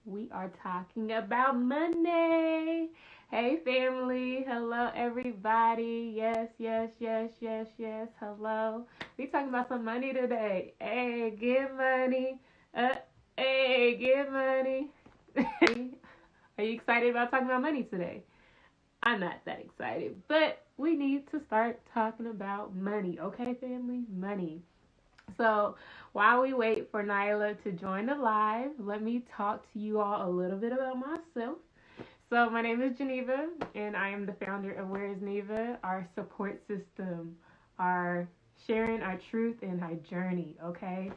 We are talking about money. Hey, family. Hello, everybody. Yes, yes, yes, yes, yes. Hello. We talking about some money today. Hey, get money. Uh, hey, get money. Are you excited about talking about money today? I'm not that excited, but we need to start talking about money. Okay, family? Money. So while we wait for Niela to join the live, let me talk to you all a little bit about myself. So my name is Jeneva, and I am the founder of Where is Neva, our support system, our sharing our truth and our journey. Okay,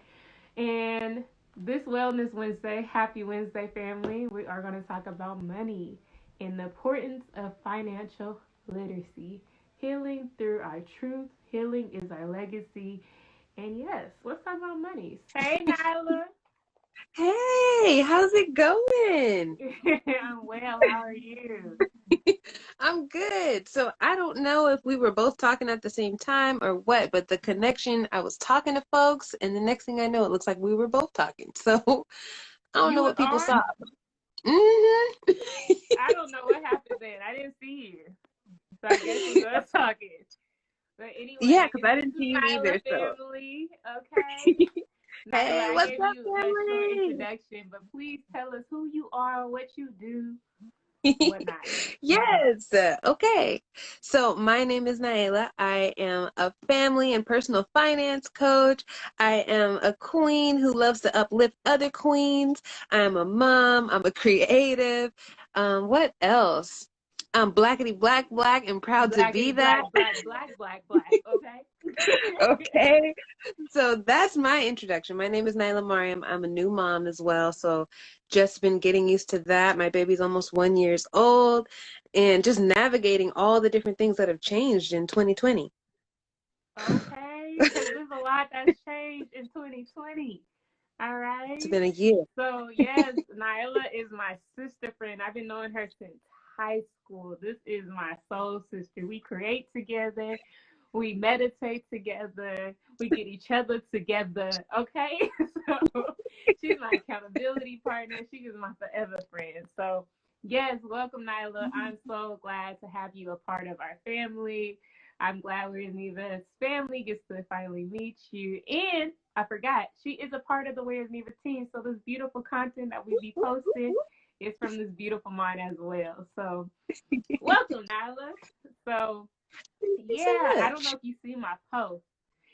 and this Wellness Wednesday, Happy Wednesday, family, we are going to talk about money and the importance of financial literacy. Healing through our truth. Healing is our legacy, and yes, let's talk about money. Hey, Nyla. Hey, how's it going? I'm well. How are you? I'm good. So I don't know if we were both talking at the same time or what, but the connection, I was talking to folks, and the next thing I know, it looks like we were both talking. So I don't You know was what people on? saw. hmm I don't know what happened then. I didn't see you. So I guess we was talking. But Yeah, anyway, because I this didn't is see you Nyla either. So family. Okay. Nyla, hey, I what's gave up, you a short family? introduction, but please tell us who you are, what you do, whatnot. Yes. Okay. So my name is Niela. I am a family and personal finance coach. I am a queen who loves to uplift other queens. I'm a mom. I'm a creative. What else? I'm blackety black and proud to be Blackity that. black, black, black, black, black. Okay. Okay. So that's my introduction. My name is Niela Marie. I'm a new mom as well. So just been getting used to that. My baby's almost 1 year old and just navigating all the different things that have changed in 2020. Okay, because there's a lot that's changed in 2020. All It's right. been a year. So, yes, Nyla is my sister friend. I've been knowing her since high school. This is my soul sister. We create together, we meditate together, we get each other together. Okay. So, she's my accountability partner. She is my forever friend. So, yes, welcome, Nyla. I'm so glad to have you a part of our family. I'm glad we're in Neva's family, gets to finally meet you. And I forgot, she is a part of the Where's Neva team. So this beautiful content that we be posting is from this beautiful mind as well. So welcome, Nyla. So Thank you so yeah, I don't know much. if you see my post.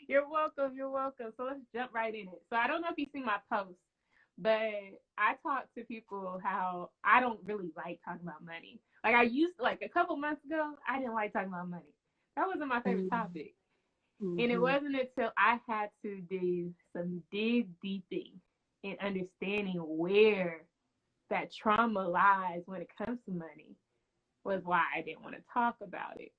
You're welcome. You're welcome. So let's jump right in it. So I don't know if you see my post, but I talk to people how I don't really like talking about money. Like I used to, like a couple months ago, I didn't like talking about money. That wasn't my favorite topic. And it Mm-hmm. wasn't until I had to do some dig deeping and understanding where that trauma lies when it comes to money was why I didn't want to talk about it.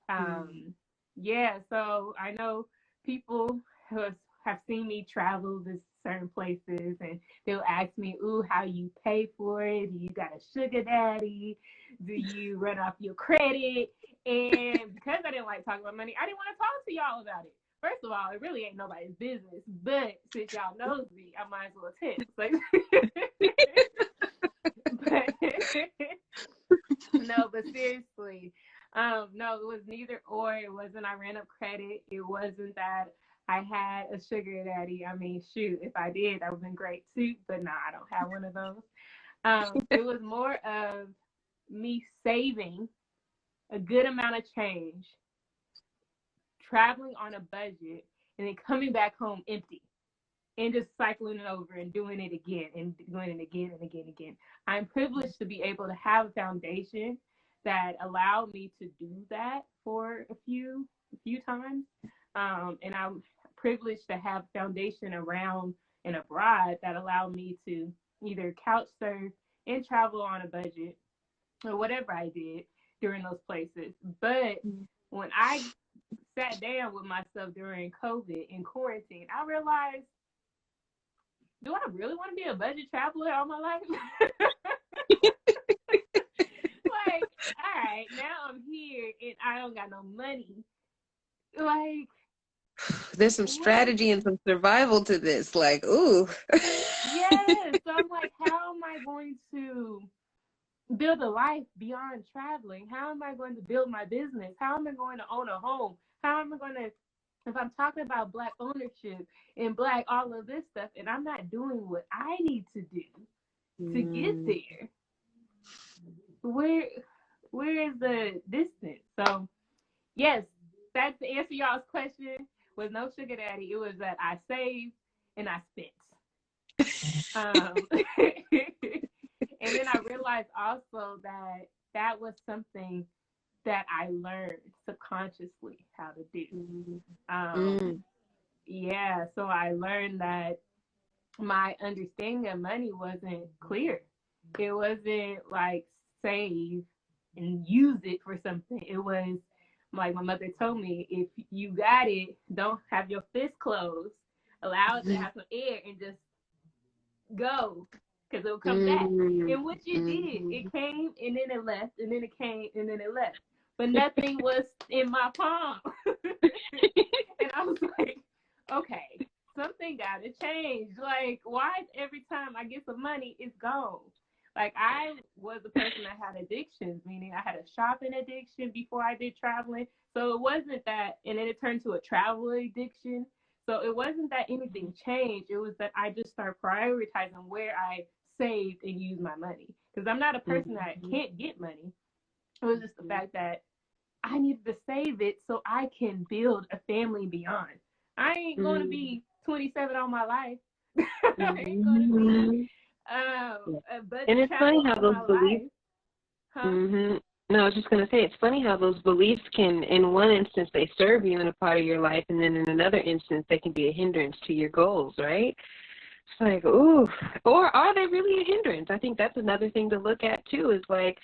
Um, yeah, so I know people who have seen me travel to certain places and they'll ask me, ooh, how you pay for it? Do you got a sugar daddy? Do you run off your credit? And because I didn't like talking about money, I didn't want to talk to y'all about it. First of all, it really ain't nobody's business. But since y'all knows me, I might as well tell. Like, but no, but seriously, no, it was neither or. It wasn't I ran up credit. It wasn't that I had a sugar daddy. I mean, shoot, if I did, that would have been great too. But no, I don't have one of those. It was more of me saving a good amount of change, traveling on a budget, and then coming back home empty and just cycling it over and doing it again and doing it again and again and again. I'm privileged to be able to have a foundation that allowed me to do that for a few times. And I'm privileged to have foundation around and abroad that allowed me to either couch surf and travel on a budget or whatever I did during those places. But when I sat down with myself during COVID and quarantine, I realized, do I really want to be a budget traveler all my life? Like, all right, now I'm here and I don't got no money. Like, there's some What? strategy and some survival to this. Like, ooh. Yes. So I'm like, how am I going to build a life beyond traveling? How am I going to build my business? How am I going to own a home? How am I going to, if I'm talking about Black ownership and Black all of this stuff, and I'm not doing what I need to do to get Mm. there, where where is the distance? So yes, that's to answer y'all's question. With no sugar daddy, it was that I saved and I spent. And then I realized also that that was something that I learned subconsciously how to do. Mm. Um, Mm. yeah, so I learned that my understanding of money wasn't clear. It wasn't like save and use it for something. It was like my mother told me, if you got it, don't have your fist closed. Allow it to have some air and just go, because it'll come back. Mm. And what you did, Mm. it came and then it left, and then it came and then it left. But nothing was in my palm. And I was like, okay, something got to change. Like, why every time I get some money, it's gone? Like, I was a person that had addictions, meaning I had a shopping addiction before I did traveling. So it wasn't that, and then it turned to a travel addiction. So it wasn't that anything changed. It was that I just started prioritizing where I saved and used my money. Because I'm not a person that Mm. can't get money. It was just the fact that I needed to save it so I can build a family beyond. I ain't going to Mm. be 27 all my life. I ain't going to be Mhm. Yeah. a And budget it's funny travel how all those my beliefs. life. Huh? Hmm. No, I was just gonna say it's funny how those beliefs can, in one instance, they serve you in a part of your life, and then in another instance, they can be a hindrance to your goals, right? It's like, ooh, or are they really a hindrance? I think that's another thing to look at too. Is like,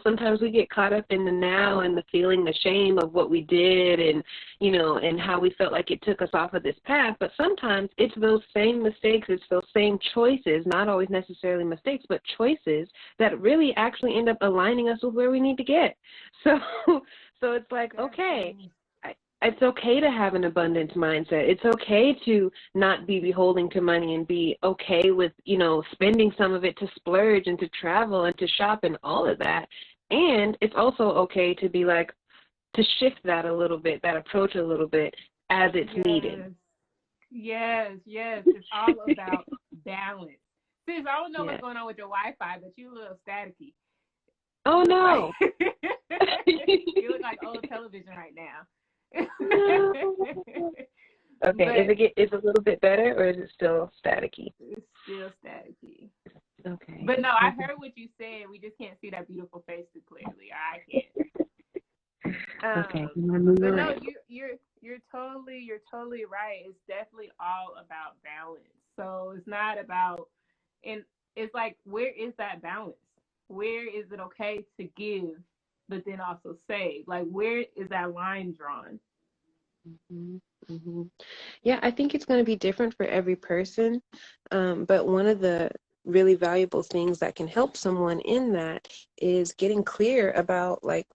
sometimes we get caught up in the now and the feeling the shame of what we did, and and how we felt like it took us off of this path. But sometimes it's those same mistakes, it's those same choices, not always necessarily mistakes, but choices that really actually end up aligning us with where we need to get. So, so it's like, okay, Definitely. it's okay to have an abundance mindset. It's okay to not be beholden to money and be okay with, spending some of it to splurge and to travel and to shop and all of that. And it's also okay to be like, to shift that a little bit, that approach a little bit as it's needed. Yes. Yes. Yes. It's all about balance. Sis, I don't know what's Yeah. going on with your Wi-Fi, but you a little staticky. Oh, You look like no. you look like old television right now. No. Okay. But Is it a little bit better or is it still staticky? it's still staticky. Okay. But no, I Okay. heard what you said. We just can't see that beautiful face too clearly. I can't. Okay. I'm moving But no, around. you're totally right. It's definitely all about balance. So it's not about, and it's like, where is that balance? Where is it okay to give, but then also save? Like, where is that line drawn? Hmm. Hmm. Yeah, I think it's going to be different for every person. But one of the really valuable things that can help someone in that is getting clear about like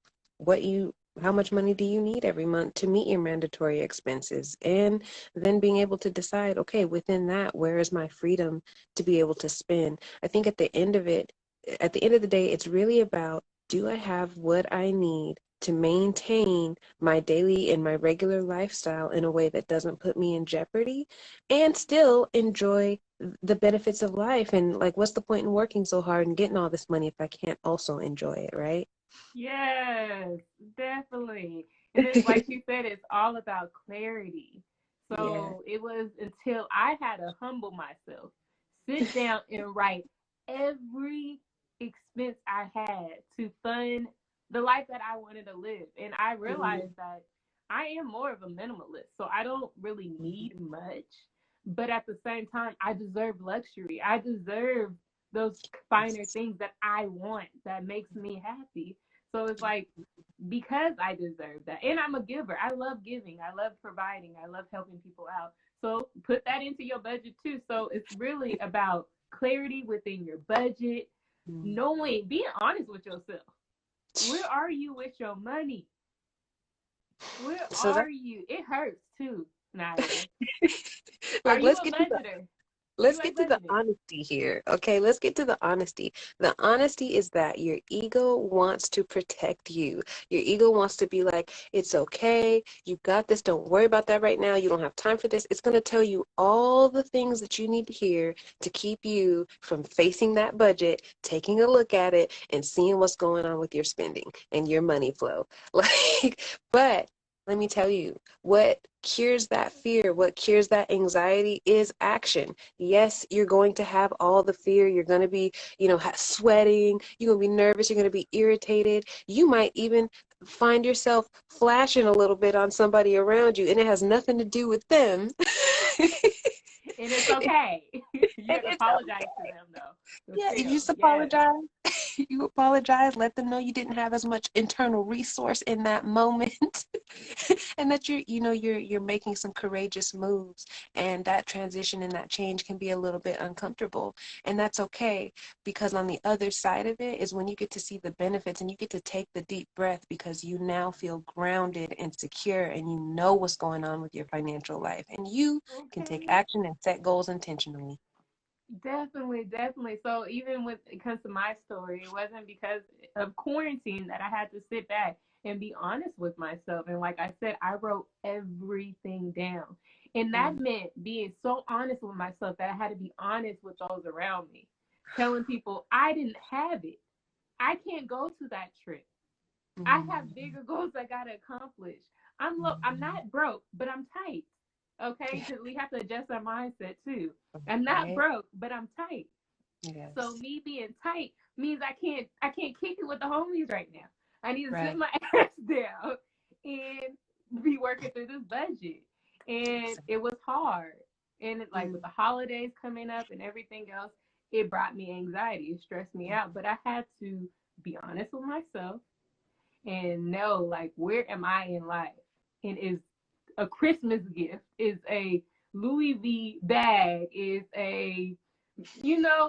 how much money do you need every month to meet your mandatory expenses? And then being able to decide, okay, within that, where is my freedom to be able to spend? I think at the end of the day, it's really about, do I have what I need to maintain my daily and my regular lifestyle in a way that doesn't put me in jeopardy and still enjoy the benefits of life? And like, what's the point in working so hard and getting all this money if I can't also enjoy it, right? Yes, definitely. And it's like she said, it's all about clarity. Yeah. So it was until I had to humble myself, sit down and write every expense I had to fund the life that I wanted to live. And I Mhm. realized that I am more of a minimalist. So I don't really need much. But at the same time, I deserve luxury. I deserve those finer things that I want that makes me happy. So it's like, because I deserve that. And I'm a giver. I love giving. I love providing. I love helping people out. So put that into your budget too. So it's really about clarity within your budget, Mhm. knowing, being honest with yourself. Where are you with your money? Where So are that you? It hurts too. Nyla. Are Like, you a budgeter? You let's like get to the budgeting? honesty here. Okay, let's get to the honesty. The honesty is that your ego wants to protect you. Your ego wants to be like, it's okay, you got this, don't worry about that right now, you don't have time for this. It's going to tell you all the things that you need to hear to keep you from facing that budget, taking a look at it, and seeing what's going on with your spending and your money flow. Like, but let me tell you, what cures that fear, what cures that anxiety is action. Yes, you're going to have all the fear. You're going to be, sweating. You're going to be nervous. You're going to be irritated. You might even find yourself flashing a little bit on somebody around you, and it has nothing to do with them. And it's okay. You And have to it's apologize to okay. them though. But Yeah, you still, just yes. apologize. You apologize, let them know you didn't have as much internal resource in that moment. And that you're making some courageous moves, and that transition and that change can be a little bit uncomfortable. And that's okay, because on the other side of it is when you get to see the benefits and you get to take the deep breath because you now feel grounded and secure and you know what's going on with your financial life. And you can take Okay. action and set goals intentionally. Definitely, definitely. So even when it comes to my story, it wasn't because of quarantine that I had to sit back and be honest with myself. And like I said, I wrote everything down. And that Mm, meant being so honest with myself that I had to be honest with those around me. Telling people I didn't have it. I can't go to that trip. I have mm, bigger goals I gotta accomplish. I'm mm. not broke, but I'm tight. Okay, Yeah, because we have to adjust our mindset too. I'm not right? broke, but I'm tight. So Yes. me being tight means I can't kick it with the homies right now. I need to sit Right. my ass down and be working through this budget. And it was hard. And like with Mm, the holidays coming up and everything else, it brought me anxiety. It stressed me out. But I had to be honest with myself and know like where am I in life? And is a Christmas gift, is a Louis V bag, is a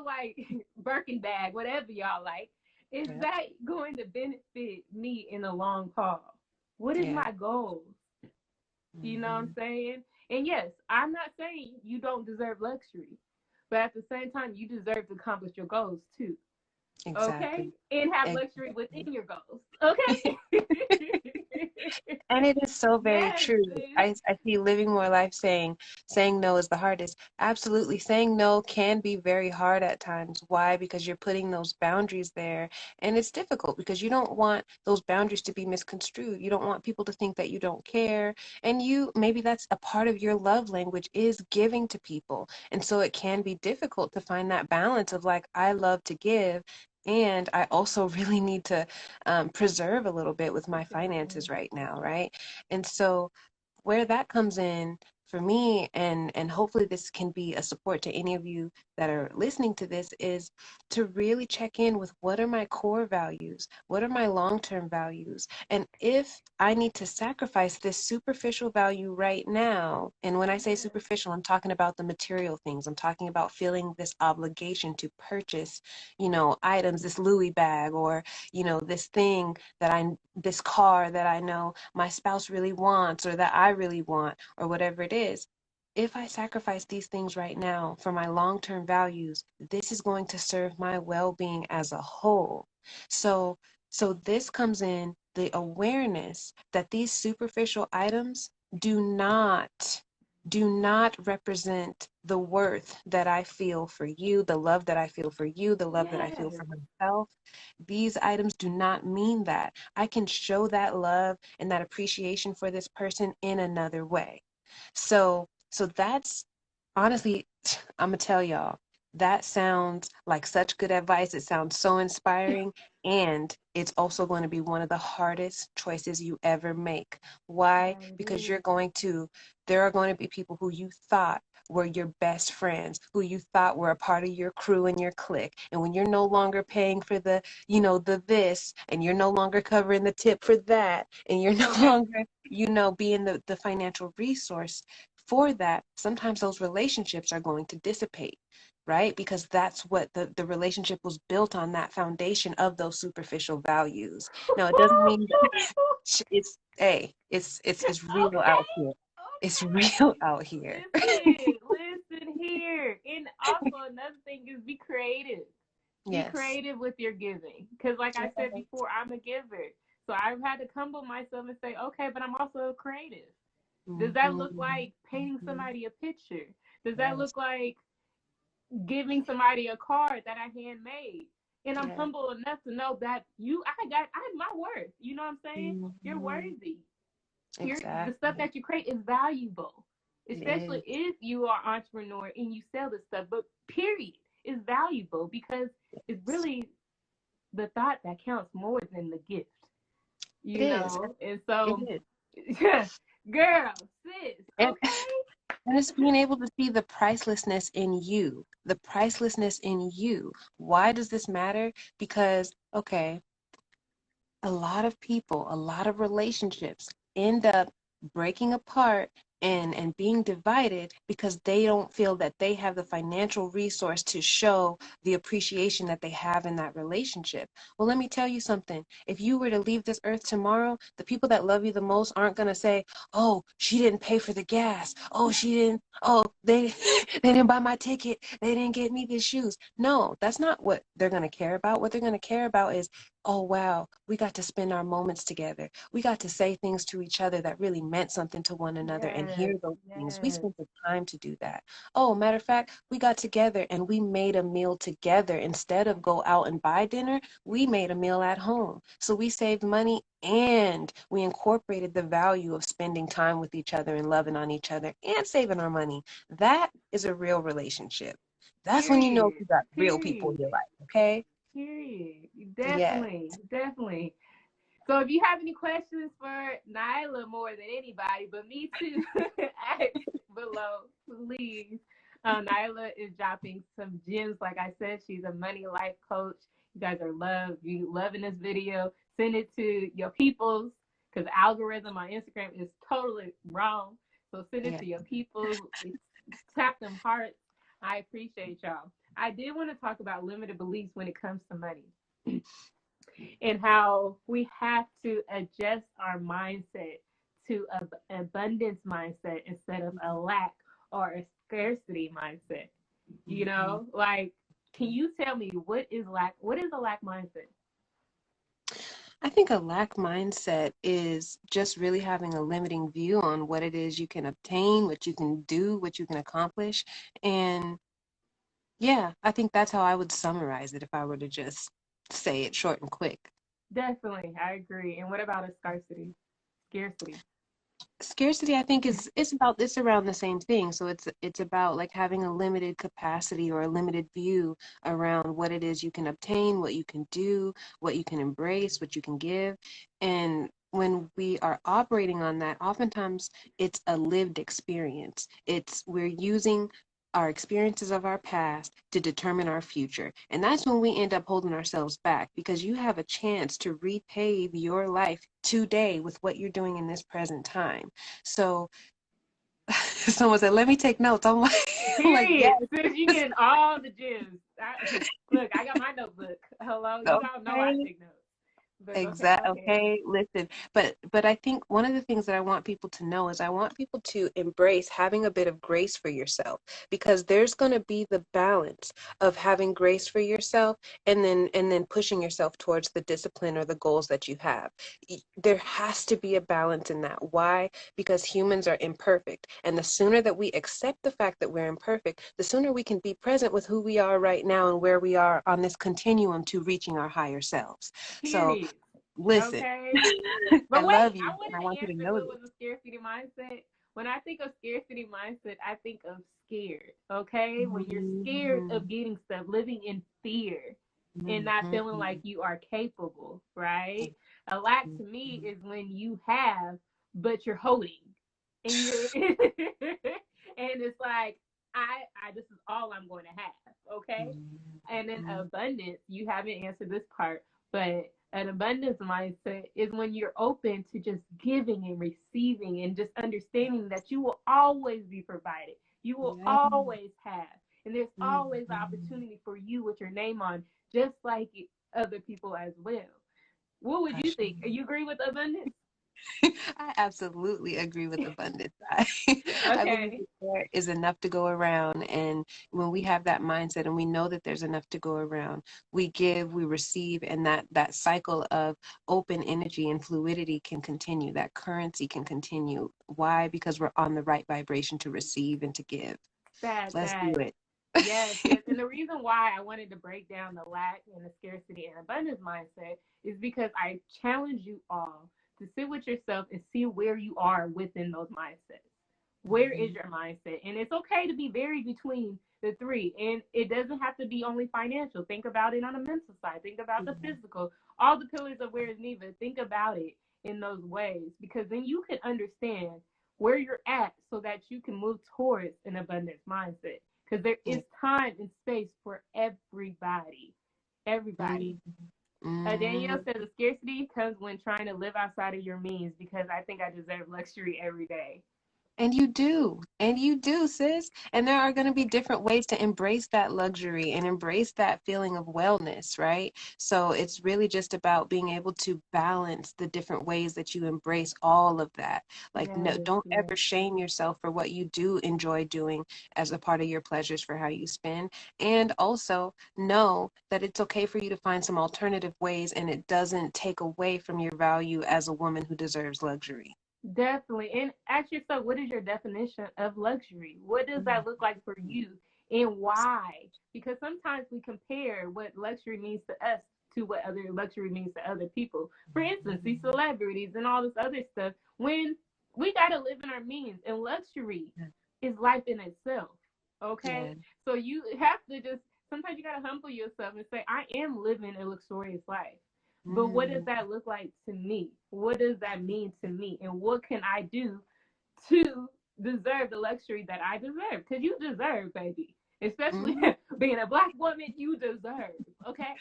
like Birkin bag, whatever y'all like, is yeah. that going to benefit me in the long haul? What is Yeah. my goal? You know what I'm Hmm. saying? And yes, I'm not saying you don't deserve luxury, but at the same time, you deserve to accomplish your goals too. Okay? Exactly. And have luxury Exactly. within your goals. Okay? And it is so very Yes, true. sis. I see Living More Life saying no is the hardest. Absolutely. Saying no can be very hard at times. Why? Because you're putting those boundaries there. And it's difficult because you don't want those boundaries to be misconstrued. You don't want people to think that you don't care. And maybe that's a part of your love language is giving to people. And so it can be difficult to find that balance of like, I love to give. And I also really need to preserve a little bit with my finances Definitely. right now, right? And so where that comes in for me, and hopefully this can be a support to any of you that are listening to this, is to really check in with what are my core values, what are my long-term values, and if I need to sacrifice this superficial value right now. And when I say Yes. superficial, I'm talking about the material things. I'm talking about feeling this obligation to purchase, items, this Louis bag, or this thing this car that I know my spouse really wants or that I really want or whatever it is. If I sacrifice these things right now for my long-term values, this is going to serve my well-being as a whole. So this comes in the awareness that these superficial items do not represent the worth that I feel for you, the love that I feel for you, the love that I feel Yes. for myself. These items do not mean that. I can show that love and that appreciation for this person in another way. So that's honestly, I'm gonna tell y'all, that sounds like such good advice. It sounds so inspiring, and it's also going to be one of the hardest choices you ever make. Why? I Because agree. there are going to be people who you thought were your best friends, who you thought were a part of your crew and your clique. And when you're no longer paying for the this, and you're no longer covering the tip for that, and you're no Okay. longer, being the financial resource for that, sometimes those relationships are going to dissipate, right? Because that's what the relationship was built on, that foundation of those superficial values. Now, it doesn't mean it's real Okay. out here. It's real out here. Listen here. And also another thing is be creative. Be Yes. creative with your giving. Because like I said before, I'm a giver. So I've had to humble myself and say, okay, but I'm also creative. Does that look like painting somebody a picture? Does that Yes. look like giving somebody a card that I handmade? And I'm Yes. humble enough to know that I have my worth. You know what I'm saying? You're worthy. The stuff Exactly. that you create is valuable, It especially is. if you are an entrepreneur and you sell this stuff. But period, is valuable because it's really the thought that counts more than the gift, It you is. know. And It so, is. girl, sis, And okay, and it's being able to see the pricelessness in you. The pricelessness in you. Why does this matter? Because, okay, a lot of people, a lot of relationships end up breaking apart and being divided because they don't feel that they have the financial resource to show the appreciation that they have in that relationship. Well, let me tell you something. If you were to leave this earth tomorrow, the people that love you the most aren't going to say, "Oh, she didn't pay for the gas. Oh, she didn't. Oh, they they didn't buy my ticket. They didn't get me the shoes." No, that's not what they're going to care about. What they're going to care about is, oh, wow, we got to spend our moments together. We got to say things to each other that really meant something to one another and yes, hear those things. We yes, spent the time to do that. Oh, matter of fact, we got together and we made a meal together. Instead of go out and buy dinner, we made a meal at home. So we saved money and we incorporated the value of spending time with each other and loving on each other and saving our money. That is a real relationship. That's when you know period, you got real people in period, your life, okay? period. Yeah. Definitely, definitely. So if you have any questions for Niela more than anybody, but me too, ask below, please. Niela is dropping some gems. Like I said, she's a money life coach. You guys are loving this video. Send it to your peoples because algorithm on Instagram is totally wrong. So send it Yeah. to your peoples. Tap them hearts. I appreciate y'all. I did want to talk about limited beliefs when it comes to money and how we have to adjust our mindset to an abundance mindset instead of a lack or a scarcity mindset. You Mhm. know, like, can you tell me what is lack? What is a lack mindset? I think a lack mindset is just really having a limiting view on what it is you can obtain, what you can do, what you can accomplish. And yeah, I think that's how I would summarize it if I were to just say it short and quick. Definitely, I agree. And what about a scarcity? Scarcity. Scarcity, I think, is it's about it's around the same thing. So it's about like having a limited capacity or a limited view around what it is you can obtain, what you can do, what you can embrace, what you can give. And when we are operating on that, oftentimes it's a lived experience. It's we're using our experiences of our past to determine our future. And that's when we end up holding ourselves back because you have a chance to repave your life today with what you're doing in this present time. So someone said, "Let me take notes." I'm like, I'm like, Period. Since you yes. getting all the gems. Look, I got my notebook. Hello, you don't know I Okay. take notes. But go ahead. Okay, listen, but I think one of the things that I want people to know is I want people to embrace having a bit of grace for yourself because there's going to be the balance of having grace for yourself and then pushing yourself towards the discipline or the goals that you have. There has to be a balance in that. Why? Because humans are imperfect, and the sooner that we accept the fact that we're imperfect, the sooner we can be present with who we are right now and where we are on this continuum to reaching our higher selves. So Period. listen, Okay. I But wait, love I you, and wanted I to want you to answer know what this. was a scarcity mindset. When I think of scarcity mindset, I think of scared. Okay. When you're scared Mhm, of getting stuff, living in fear and not mhm, feeling like mhm, you are capable, right? A lack to me mhm, is when you have, but you're holding. And you're and it's like I this is all I'm going to have. Okay. And in mhm, abundance, you haven't answered this part, but an abundance mindset is when you're open to just giving and receiving and just understanding that you will always be provided. You will yeah, always have. And there's always the mhm. opportunity for you with your name on, just like other people as well. What would you Gosh, think? You agree with abundance? I absolutely agree with abundance. I believe Okay. that there is enough to go around. And when we have that mindset and we know that there's enough to go around, we give, we receive, and that cycle of open energy and fluidity can continue. That currency can continue. Why? Because we're on the right vibration to receive and to give. Let's do That. it. Yes, yes. And the reason why I wanted to break down the lack and the scarcity and abundance mindset is because I challenge you all to sit with yourself and see where you are within those mindsets. Where is Mhm. your mindset? And it's okay to be varied between the three. And it doesn't have to be only financial. Think about it on a mental side. Think about the Mhm. physical. All the pillars of where is Neva. Think about it in those ways because then you can understand where you're at so that you can move towards an abundance mindset because there is time and space for everybody. Everybody. Mhm. Danielle Mhm. says the scarcity comes when trying to live outside of your means because I think I deserve luxury every day. And you do, sis. And there are going to be different ways to embrace that luxury and embrace that feeling of wellness, right? So it's really just about being able to balance the different ways that you embrace all of that. Like, no, Yes, don't yes. ever shame yourself for what you do enjoy doing as a part of your pleasures for how you spend. And also know that it's okay for you to find some alternative ways and it doesn't take away from your value as a woman who deserves luxury. Definitely. And ask yourself, what is your definition of luxury? What does that look like for you and why? Because sometimes we compare what luxury means to us to what other luxury means to other people. For instance, these celebrities and all this other stuff, when we got to live in our means, and luxury is life in itself. Okay? Yeah. So you have to just, sometimes you got to humble yourself and say, I am living a luxurious life. But what does Mm. that look like to me? What does that mean to me? And what can I do to deserve the luxury that I deserve? Because you deserve, baby. Especially Mhm. being a black woman, you deserve. Okay.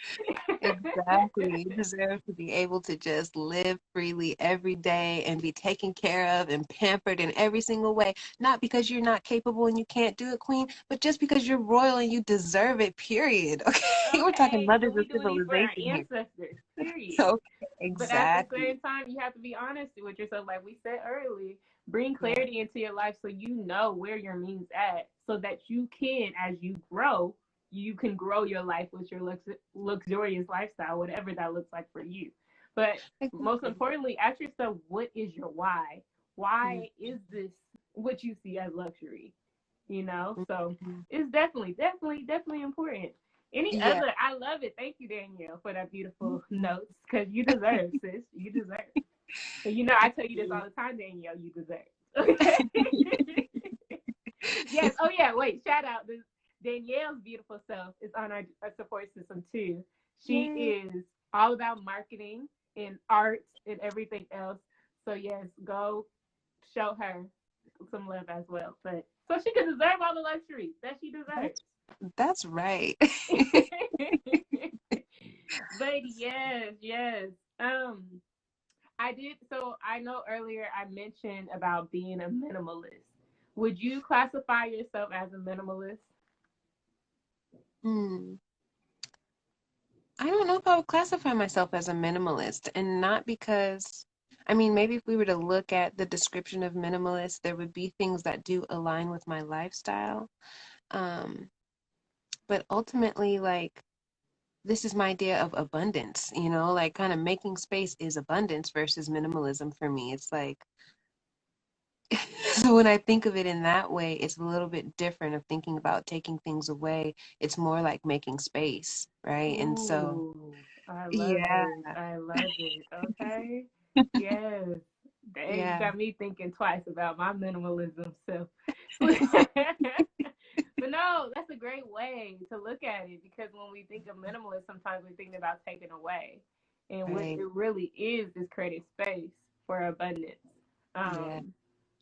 Exactly. You deserve to be able to just live freely every day and be taken care of and pampered in every single way. Not because you're not capable and you can't do it, Queen, but just because you're royal and you deserve it, period. Okay. We're talking Okay. mothers And of we doing these for our civilization here. ancestors. Period. Okay. But at the Exactly. same time, you have to be honest with yourself, like we said earlier. Bring Yeah. clarity into your life so you know where your means at, so that you can, as you grow, you can grow your life with your luxurious lifestyle, whatever that looks like for you. But most Exactly. importantly, ask yourself, what is your why? Why Mhm. is this what you see as luxury? You know, so Mhm. it's definitely important. Any Yeah. other? I love it. Thank you, Danielle, for that beautiful notes because you deserve, sis. You deserve. And you know, I tell you this all the time, Danielle. You deserve. Okay. Yes. Oh yeah. Wait. Shout out. This Danielle's beautiful self is on our support system too. She Yay. is all about marketing and art and everything else. So yes, go show her some love as well. But so she can deserve all the luxury that she deserves. That's right. But yes, yes. Um, I did. So I know earlier I mentioned about being a minimalist. Would you classify yourself as a minimalist? Hmm. I don't know if I would classify myself as a minimalist, and not because, I mean, maybe if we were to look at the description of minimalist, there would be things that do align with my lifestyle. Um, but ultimately, like, this is my idea of abundance, like kind of making space is abundance versus minimalism for me. It's like, so when I think of it in that way, it's a little bit different of thinking about taking things away. It's more like making space, right? And so, Ooh, I love yeah, it. I love it. Okay. Yes. Dang, you yeah. got me thinking twice about my minimalism self. But no, that's a great way to look at it because when we think of minimalist, sometimes we think about taking away. And what Right. it really is creating space for abundance. Yeah. Um,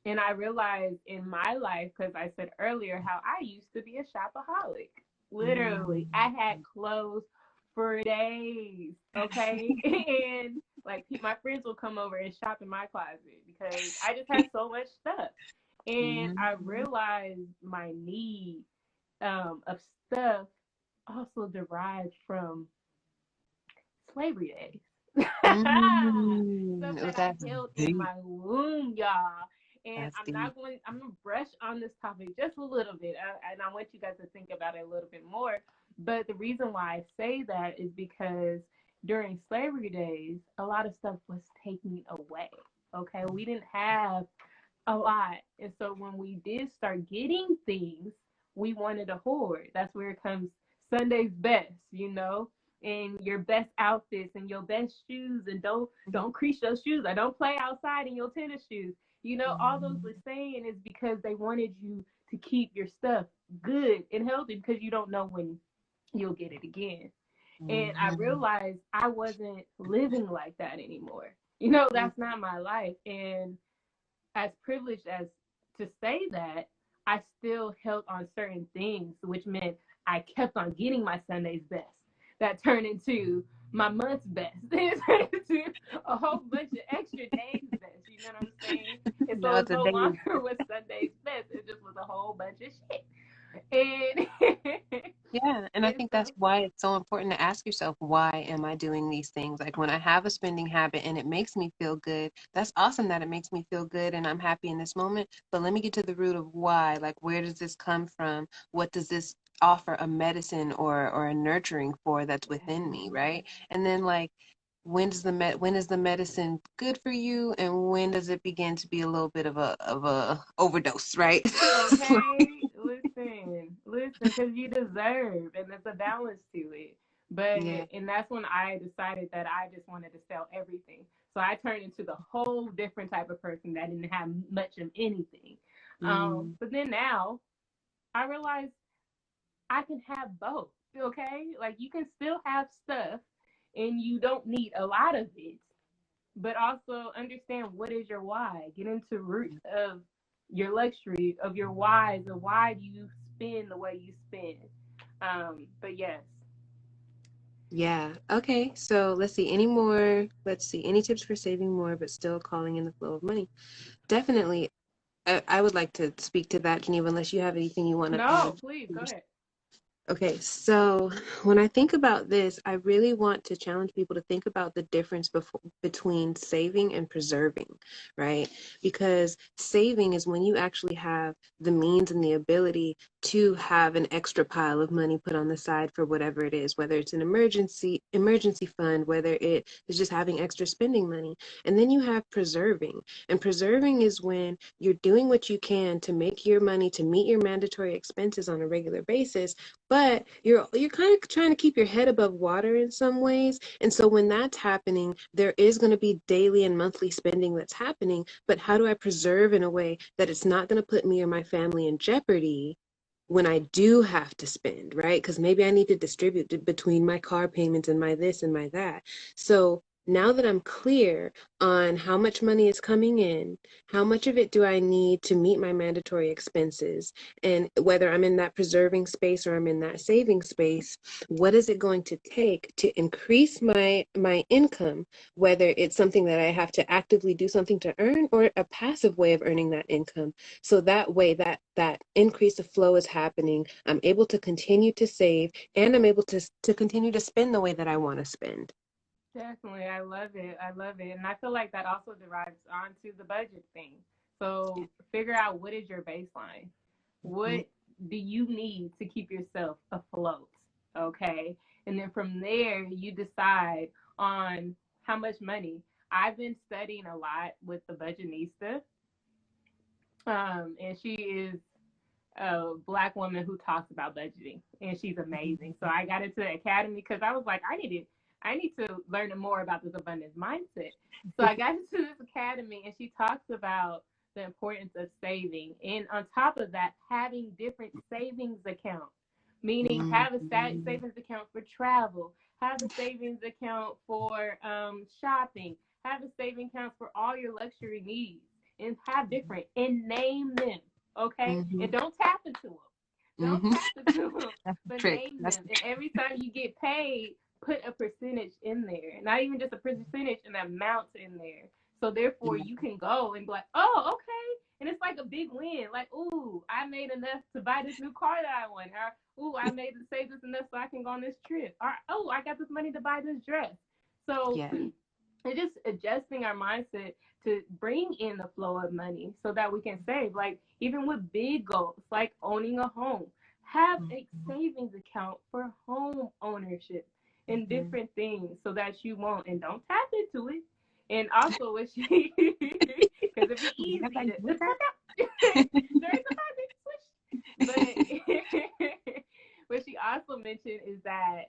and I realized in my life, because I said earlier how I used to be a shopaholic. Literally, I Mm. had clothes for days, okay? And like my friends will come over and shop in my closet because I just had so much stuff. And I Mhm. realized my need of stuff also derived from slavery days. Stuff Oh, that I that's held in deep. my womb, y'all. And That's deep. I'm gonna brush on this topic just a little bit. And I want you guys to think about it a little bit more. But the reason why I say that is because during slavery days, a lot of stuff was taken away. Okay. We didn't have a lot. And so when we did start getting things, we wanted to hoard. That's where it comes Sunday's best, and your best outfits and your best shoes, and don't crease your shoes. I don't play outside in your tennis shoes. All those were saying is because they wanted you to keep your stuff good and healthy because you don't know when you'll get it again. And I Mhm. realized I wasn't living like that anymore. That's not my life. And as privileged as to say that, I still held on certain things, which meant I kept on getting my Sunday's best. That turned into my month's best. It turned into a whole bunch of extra days best. You know what I'm saying? And so No, it's it's a no daily. longer was Sunday's best. It just was a whole bunch of shit. And Yeah, and I and think that's so why it's so important to ask yourself, why am I doing these things? Like when I have a spending habit and it makes me feel good, that's awesome that it makes me feel good and I'm happy in this moment. But let me get to the root of why. Like, where does this come from? What does this offer a medicine or a nurturing for that's within me, right? And then like, when is the medicine good for you, and when does it begin to be a little bit of a overdose, right? okay, listen, because you deserve, and there's a balance to it. But Yeah. and that's when I decided that I just wanted to sell everything. So I turned into the whole different type of person that didn't have much of anything. Mm, But then now I realize I can have both. Okay, like you can still have stuff, and you don't need a lot of it, but also understand what is your why. Get into root of your luxury, of your whys, of why do you spend the way you spend. But yes, yeah. Okay. So let's see. Any more? Let's see. Any tips for saving more but still calling in the flow of money? Definitely. I would like to speak to that, Geneva, unless you have anything you want to no, add. please go ahead. Okay, so when I think about this, I really want to challenge people to think about the difference between saving and preserving, right? Because saving is when you actually have the means and the ability to have an extra pile of money put on the side for whatever it is, whether it's an emergency fund, whether it is just having extra spending money. And then you have preserving. And preserving is when you're doing what you can to make your money to meet your mandatory expenses on a regular basis, but you're kind of trying to keep your head above water in some ways. And so when that's happening, there is going to be daily and monthly spending that's happening. But how do I preserve in a way that it's not going to put me or my family in jeopardy when I do have to spend, right? Because maybe I need to distribute between my car payments and my this and my that. So now that I'm clear on how much money is coming in, how much of it do I need to meet my mandatory expenses, and whether I'm in that preserving space or I'm in that saving space, what is it going to take to increase my income, whether it's something that I have to actively do something to earn or a passive way of earning that income. So that way that increase of flow is happening. I'm able to continue to save, and I'm able to continue to spend the way that I want to spend. Definitely, I love it. I love it, and I feel like that also derives onto the budget thing. So figure out what is your baseline. Mhm. What do you need to keep yourself afloat? Okay. And then from there, you decide on how much money. I've been studying a lot with the Budgetnista, and she is a black woman who talks about budgeting, and she's amazing. So I got into the academy because I was like, I need to learn more about this abundance mindset. So I got into this academy, and she talks about the importance of saving, and on top of that, having different savings accounts. Meaning, have a Mhm. savings account for travel, have a savings account for shopping, have a savings account for all your luxury needs, and have different and name them. Okay, and Mhm. don't tap into them. Don't Mhm. tap into them, That's the but trick. name That's them. the And trick. every time you get paid, put a percentage in there. Not even just a percentage, an amount in there. So therefore, Yeah. you can go and be like, oh, okay. And it's like a big win. Like, ooh, I made enough to buy this new car that I want. Or, ooh, I made to save this enough so I can go on this trip. Or, oh, I got this money to buy this dress. So Yeah. it's just adjusting our mindset to bring in the flow of money so that we can save. Like even with big goals, like owning a home, have a Mhm. savings account for home ownership and Mhm. different things so that you won't and don't tap into it. And also, what she, because it'd be You're easy like, to "What's tap that?" out. There's a switch. But what she also mentioned is that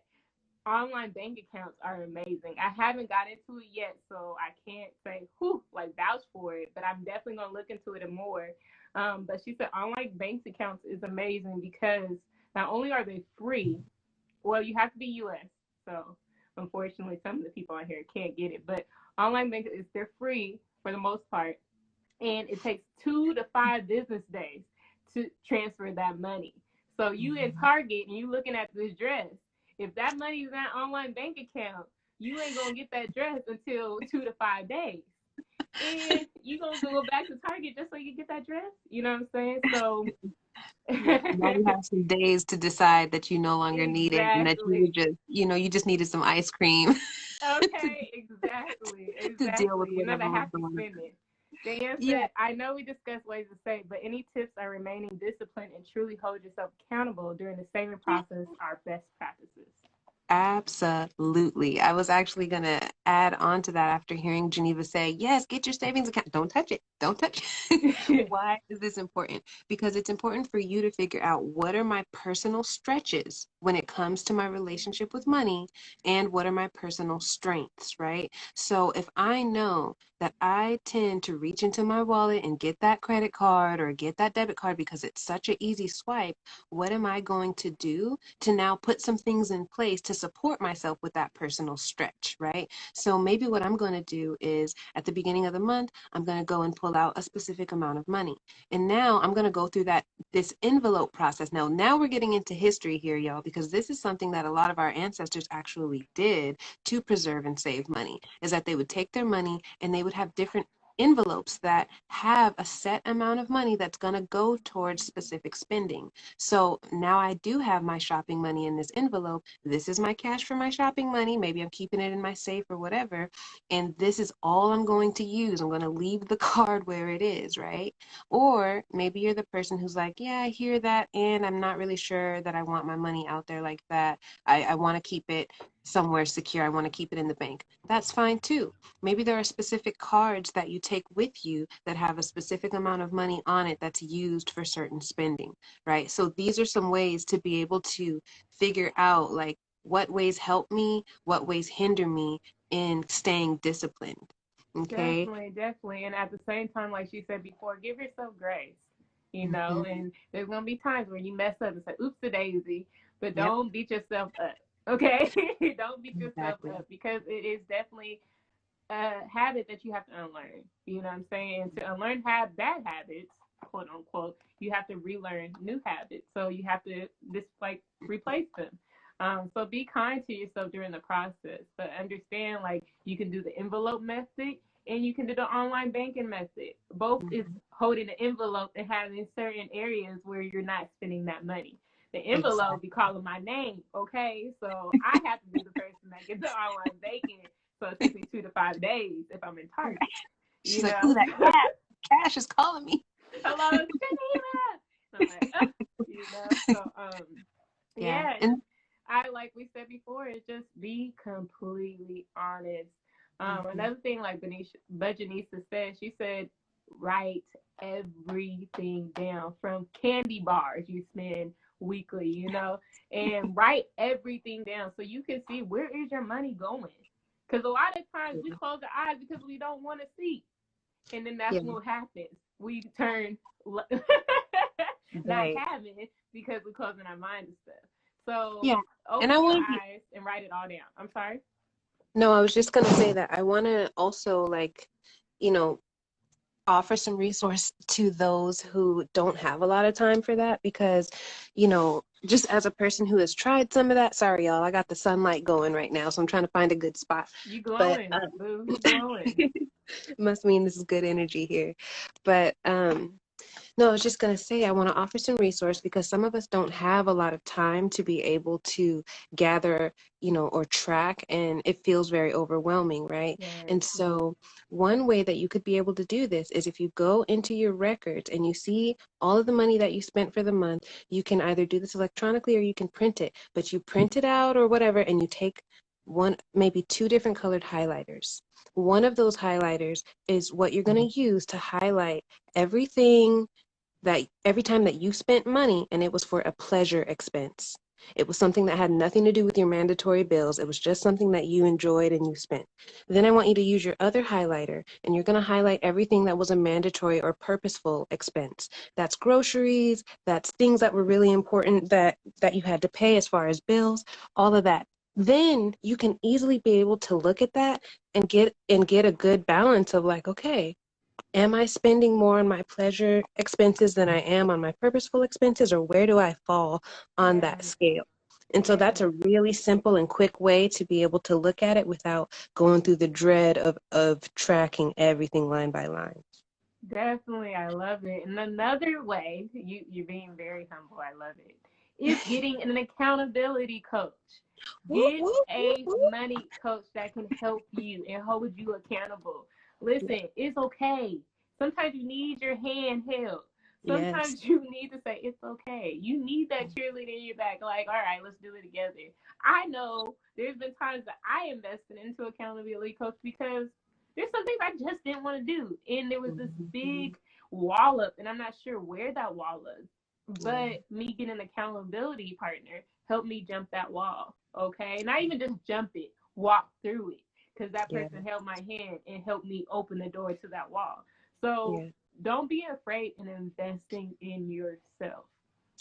online bank accounts are amazing. I haven't got into it yet, so I can't say who like vouch for it, but I'm definitely gonna look into it more. But she said online bank accounts is amazing because not only are they free, well, you have to be U.S. So unfortunately, some of the people on here can't get it, but online bank is they're free for the most part, and it takes 2 to 5 business days to transfer that money. So you in Mhm. Target and you looking at this dress. If that money is in that online bank account, you ain't gonna get that dress until 2 to 5 days. And you gonna go back to Target just so you get that dress. You know what I'm saying? So Yeah. Now you have some days to decide that you no longer need it and that you were exactly. just, you just needed some ice cream to, Okay, exactly, to deal with exactly. You know the whatever was happy going on. spending. Dan Yeah. said, I know we discussed ways to save, but any tips on remaining disciplined and truly hold yourself accountable during the saving process are best practices. Absolutely. I was actually going to add on to that after hearing Geneva say, yes, get your savings account. Don't touch it. Don't touch it. Why is this important? Because it's important for you to figure out what are my personal stretches when it comes to my relationship with money and what are my personal strengths, right? So if I know that I tend to reach into my wallet and get that credit card or get that debit card because it's such an easy swipe, what am I going to do to now put some things in place to support myself with that personal stretch, right? So maybe what I'm going to do is at the beginning of the month, I'm going to go and pull out a specific amount of money. And now I'm going to go through this envelope process. Now we're getting into history here, y'all, because this is something that a lot of our ancestors actually did to preserve and save money, is that they would take their money and they would have different envelopes that have a set amount of money that's going to go towards specific spending. So now I do have my shopping money in this envelope. This is my cash for my shopping money. Maybe I'm keeping it in my safe or whatever. And this is all I'm going to use. I'm going to leave the card where it is, right? Or maybe you're the person who's like, yeah, I hear that. And I'm not really sure that I want my money out there like that. I want to keep it somewhere secure. I want to keep it in the bank. That's fine too. Maybe there are specific cards that you take with you that have a specific amount of money on it that's used for certain spending, right? So these are some ways to be able to figure out like what ways help me, what ways hinder me in staying disciplined. Okay. Definitely, definitely. And at the same time, like she said before, give yourself grace, Hmm. and there's going to be times where you mess up and say, oops, a daisy, but Yep. don't beat yourself up. Okay? Don't beat yourself Exactly. up because it is definitely a habit that you have to unlearn. You know what I'm saying? To unlearn bad habits, quote unquote, you have to relearn new habits. So you have to just like replace them. So be kind to yourself during the process, but understand like you can do the envelope method and you can do the online banking method. Both is Hmm. holding the envelope and having certain areas where you're not spending that money. The envelope be Exactly. calling my name, okay? So I have to be the person that gets the online banking, so it takes me 2 to 5 days if I'm in Right. Target, She's you like, ooh, know? that cash is calling me. Hello, it's Jeneva. I'm like, oh, So Yeah. yeah, and And I like we said before, is just be completely honest. mhm. Another thing, like Budgetnisa said, she said, write everything down from candy bars you spend weekly, and write everything down so you can see where is your money going. Because a lot of times we Yeah. close our eyes because we don't want to see, and then that's Yeah. what happens. We turn not Right. having it because we're closing our mind to stuff. So Yeah. And I open your want to eyes and write it all down. I'm sorry. no, I was just gonna say that I want to also like, you know, offer some resource to those who don't have a lot of time for that because, just as a person who has tried some of that, sorry y'all, I got the sunlight going right now, so I'm trying to find a good spot. You But glowing, boo. You glowing. must mean this is good energy here. But No, I was just going to say, I want to offer some resource because some of us don't have a lot of time to be able to gather, or track, and it feels very overwhelming, right? Yes. And so, one way that you could be able to do this is if you go into your records and you see all of the money that you spent for the month, you can either do this electronically or you can print it, but you print it out or whatever, and you take one, maybe two different colored highlighters. One of those highlighters is what you're going to use to highlight everything that every time that you spent money and it was for a pleasure expense. It was something that had nothing to do with your mandatory bills. It was just something that you enjoyed and you spent. Then I want you to use your other highlighter and you're going to highlight everything that was a mandatory or purposeful expense. That's groceries, that's things that were really important that you had to pay as far as bills, all of that. Then you can easily be able to look at that and get a good balance of like, okay, am I spending more on my pleasure expenses than I am on my purposeful expenses, or where do I fall on that Yes. scale? And so that's Yes. a really simple and quick way to be able to look at it without going through the dread of tracking everything line by line. Definitely, I love it. And another way, you're being very humble, I love it, is getting an accountability coach. Whoop, Get whoop, whoop, a whoop. money coach that can help you and hold you accountable. Yeah. Listen, it's okay. Sometimes you need your hand held. Yes. Sometimes you need to say it's okay. You need that cheerleader in your back, like, all right, let's do it together. I know there's been times that I invested into accountability coach because there's some things I just didn't want to do. And there was this Mhm. big wall up, and I'm not sure where that wall is. Yeah. But me getting an accountability partner helped me jump that wall. Okay. Not even just jump it, walk through it. Because that Yeah. person held my hand and helped me open the door to that wall. So Yeah. don't be afraid in investing in yourself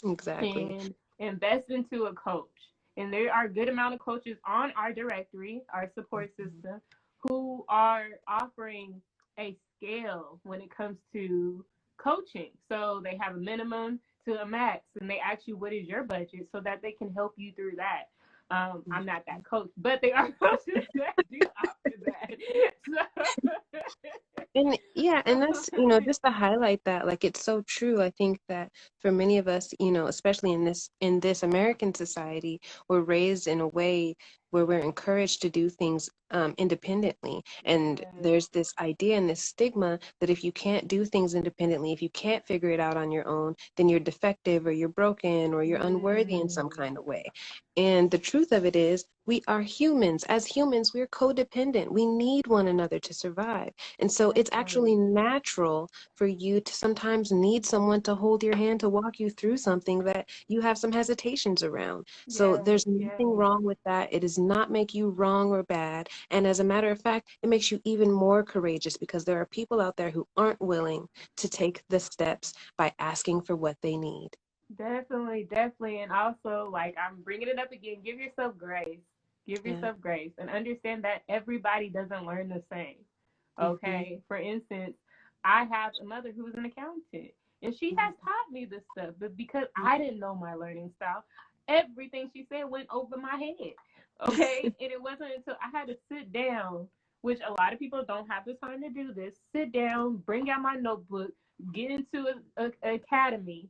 Exactly. and invest into a coach. And there are a good amount of coaches on our directory, our support Mhm. system, who are offering a scale when it comes to coaching. So they have a minimum to a max, and they ask you what is your budget so that they can help you through that. I'm not that coach, but they are coaches that do offer that. And yeah, and So, that's, just to highlight that, like it's so true. I think that for many of us, especially in this American society, we're raised in a way where we're encouraged to do things independently. And yes, there's this idea and this stigma that if you can't do things independently, if you can't figure it out on your own, then you're defective or you're broken or you're unworthy in some mm, kind of way. And the truth of it is, we are humans. As humans, we're codependent. We need one another to survive. And so it's definitely. actually natural for you to sometimes need someone to hold your hand to walk you through something that you have some hesitations around. So Yes, there's yes. nothing wrong with that. It does not make you wrong or bad. And as a matter of fact, it makes you even more courageous because there are people out there who aren't willing to take the steps by asking for what they need. Definitely, definitely. And also, like, I'm bringing it up again, give yourself grace. Give Yeah. yourself grace and understand that everybody doesn't learn the same. Hmm. Okay. For instance, I have a mother who's an accountant and she has taught me this stuff, but because I didn't know my learning style, everything she said went over my head. Okay. And it wasn't until I had to sit down, which a lot of people don't have the time to do this, sit down, bring out my notebook, get into an academy,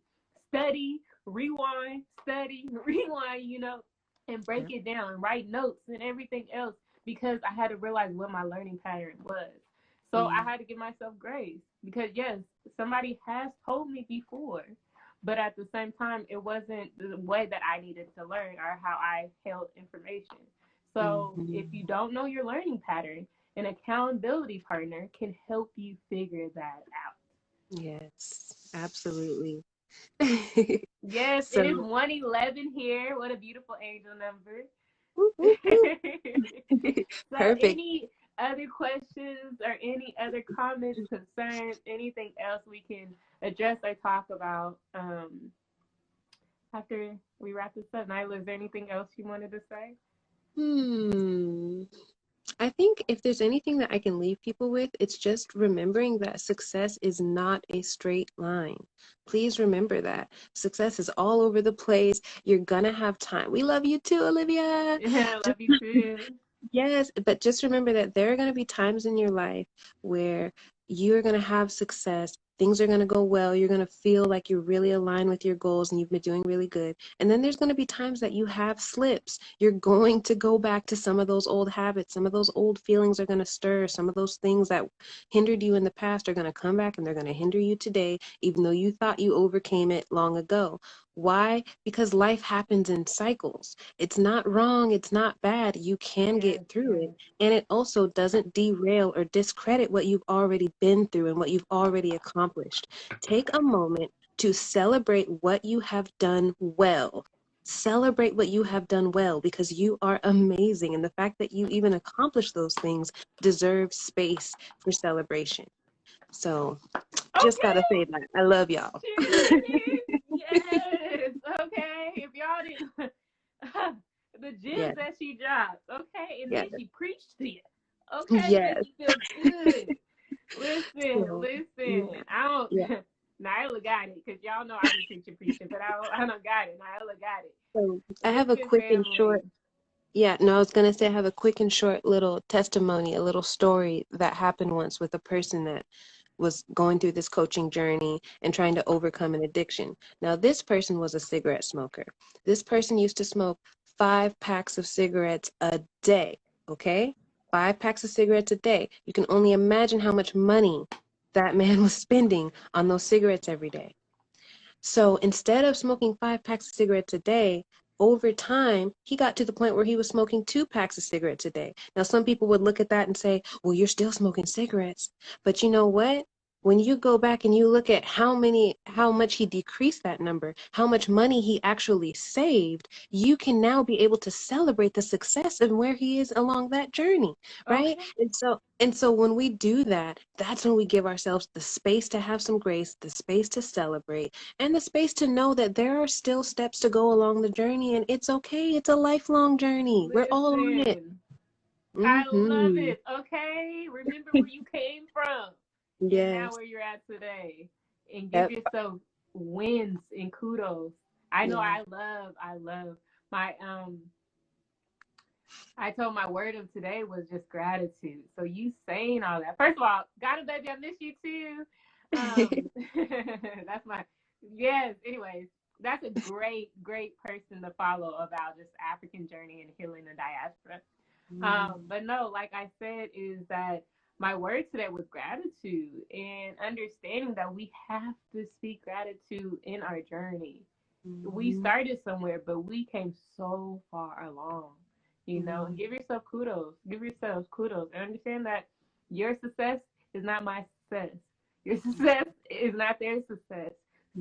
study, rewind, and Yeah. break it down and write notes and everything else because I had to realize what my learning pattern was. So I Mm. had to give myself grace because, yes, somebody has told me before, but at the same time, it wasn't the way that I needed to learn or how I held information. So if Mhm. you don't know your learning pattern, an accountability partner can help you figure that out. Yes, absolutely. Yes, it is So, 111 here. What a beautiful angel number. whoop, whoop, whoop. So, Perfect. any other questions or any other comments, concerns, anything else we can address or talk about after we wrap this up? Nyla, is there anything else you wanted to say? Hmm. I think if there's anything that I can leave people with, it's just remembering that success is not a straight line. Please remember that. Success is all over the place. You're gonna have time. We love you too, Olivia. Yeah, Just, love you too. yes, but just remember that there are gonna be times in your life where you're gonna have success Things are going to go well. You're going to feel like you're really aligned with your goals and you've been doing really good. And then there's going to be times that you have slips. You're going to go back to some of those old habits. Some of those old feelings are going to stir. Some of those things that hindered you in the past are going to come back and they're going to hinder you today, even though you thought you overcame it long ago. Why? Because life happens in cycles. It's not wrong. It's not bad. You can Yes, get through yes. it. And it also doesn't derail or discredit what you've already been through and what you've already accomplished. Take a moment to celebrate what you have done well. Celebrate what you have done well because you are amazing. And the fact that you even accomplished those things deserves space for celebration. So just got to Okay. say that. I love y'all. Cheerleading. Yes. Okay. If y'all didn't, the Yeah. gems that she dropped. Okay. And Yeah. then she preached to you. Okay. Make Yes. you feel good. Listen, So, listen. yeah. I don't. Yeah. Nyla got it because y'all know I be preaching, but I don't got it. Nyla got it. So I have a Listen, quick and family. short. Yeah, no, I was gonna say I have a quick and short little testimony, a little story that happened once with a person that was going through this coaching journey and trying to overcome an addiction. Now, this person was a cigarette smoker. This person used to smoke 5 packs of cigarettes a day, okay? 5 packs of cigarettes a day. You can only imagine how much money that man was spending on those cigarettes every day. So instead of smoking 5 packs of cigarettes a day, over time, he got to the point where he was smoking 2 packs of cigarettes a day. Now, some people would look at that and say, well, you're still smoking cigarettes. But you know what? When you go back and you look at how much he decreased that number, how much money he actually saved, you can now be able to celebrate the success of where he is along that journey, right? Okay. And so when we do that, that's when we give ourselves the space to have some grace, the space to celebrate, and the space to know that there are still steps to go along the journey and it's okay. It's a lifelong journey. We're all on it. Listen. I love Mm-hmm. it. Okay. Remember where you came from and now Yes. where you're at today. And give Yep. yourself wins and kudos. I know Yeah. I love my I told my word of today was just gratitude. So you saying all that. First of all, got a baby, I miss you too. That's my yes. Anyways, that's a great person to follow about just African journey and healing the diaspora. But no, like I said, is that my word today was gratitude and understanding that we have to speak gratitude in our journey. We Mm-hmm. started somewhere, but we came so far along, and Mm-hmm. give yourself kudos. Give yourselves kudos and understand that your success is not my success. Your success is not their success.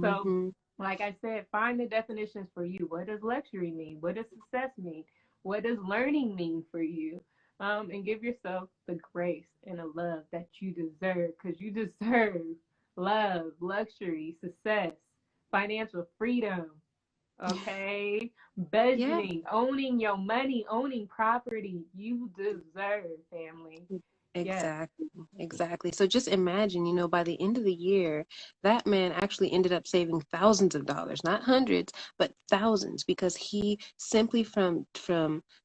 So, Mm-hmm. like I said, find the definitions for you. What does luxury mean? What does success mean? What does learning mean for you? And give yourself the grace and the love that you deserve because you deserve love, luxury, success, financial freedom, okay? Yeah. Budgeting, owning your money, owning property. You deserve family. Yes. Exactly, exactly. So just imagine, by the end of the year, that man actually ended up saving thousands of dollars, not hundreds, but thousands, because he simply from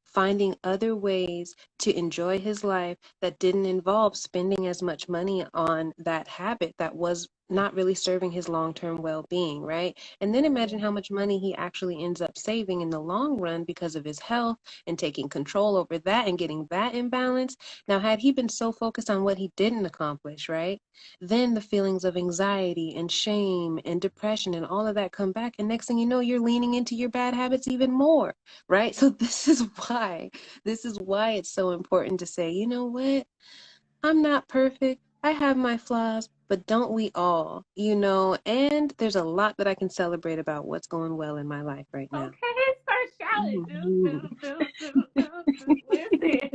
finding other ways to enjoy his life that didn't involve spending as much money on that habit that was not really serving his long-term well-being, right? And then imagine how much money he actually ends up saving in the long run because of his health and taking control over that and getting that in balance. Now, had he been so focused on what he didn't accomplish, right, then the feelings of anxiety and shame and depression and all of that come back. And next thing you know, you're leaning into your bad habits even more, right? So this is why it's so important to say, you know what? I'm not perfect. I have my flaws, but don't we all, And there's a lot that I can celebrate about what's going well in my life right now. Okay, start shouting. Do, do, Mhm. do, do, do, do. Listen.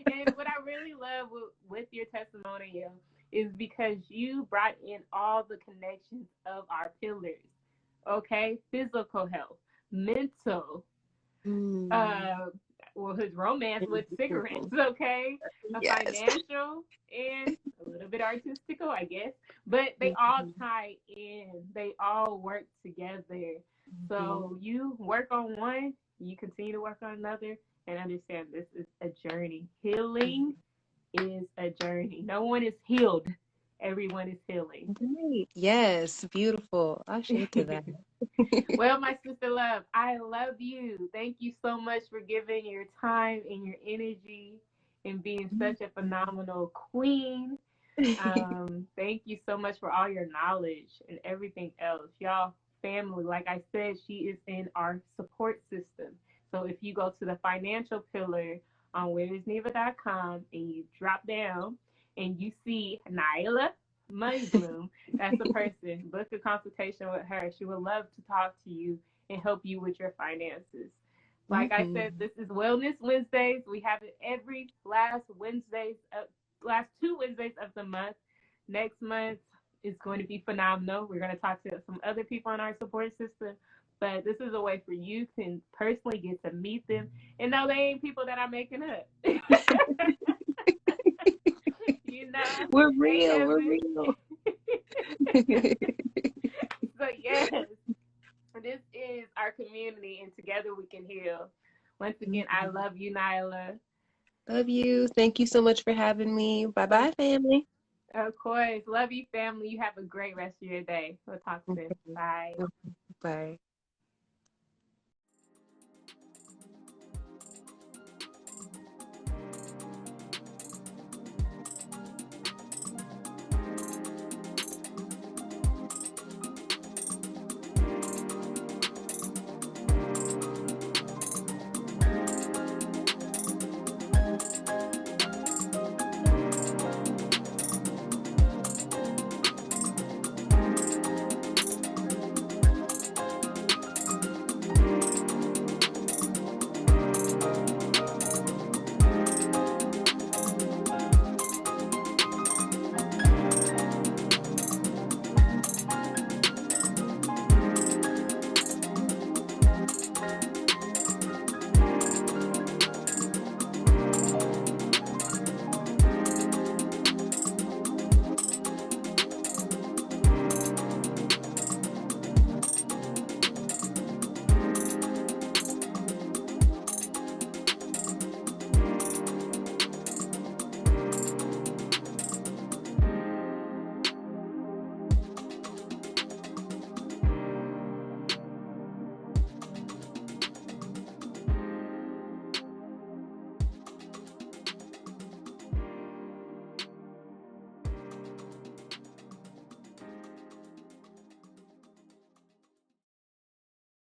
And what I really love with your testimonial is because you brought in all the connections of our pillars. Okay, physical health, mental, Mm. uh, well, his romance with cigarettes, okay, a Yes. financial and a little bit artistical, I guess, but they all Mhm. tie in. They all work together. Mhm. So you work on one, you continue to work on another, and understand this is a journey. Healing is a journey. No one is healed. everyone is healing. Right. Yes, beautiful. I'll shade to that. Well, my sister love, I love you. Thank you so much for giving your time and your energy and being such a phenomenal queen. Thank you so much for all your knowledge and everything else. Y'all, family, like I said, she is in our support system. So if you go to the financial pillar on whereisneva.com and you drop down and you see Niela Money Bloom, that's the person. Book a consultation with her. She would love to talk to you and help you with your finances. Like I said, Mhm. this is Wellness Wednesdays. We have it every last 2 Wednesdays of the month. Next month is going to be phenomenal. We're going to talk to some other people in our support system, but this is a way for you to personally get to meet them and know they ain't people that I'm making up. You know, We're hey real. We're Kevin. real. So yes, this is our community, and together we can heal. Once again, I Mhm. love you, Nyla. Love you. Thank you so much for having me. Bye Of, bye, family. of course, love you, family. You have a great rest of your day. We'll talk soon. Mhm. Bye. Bye.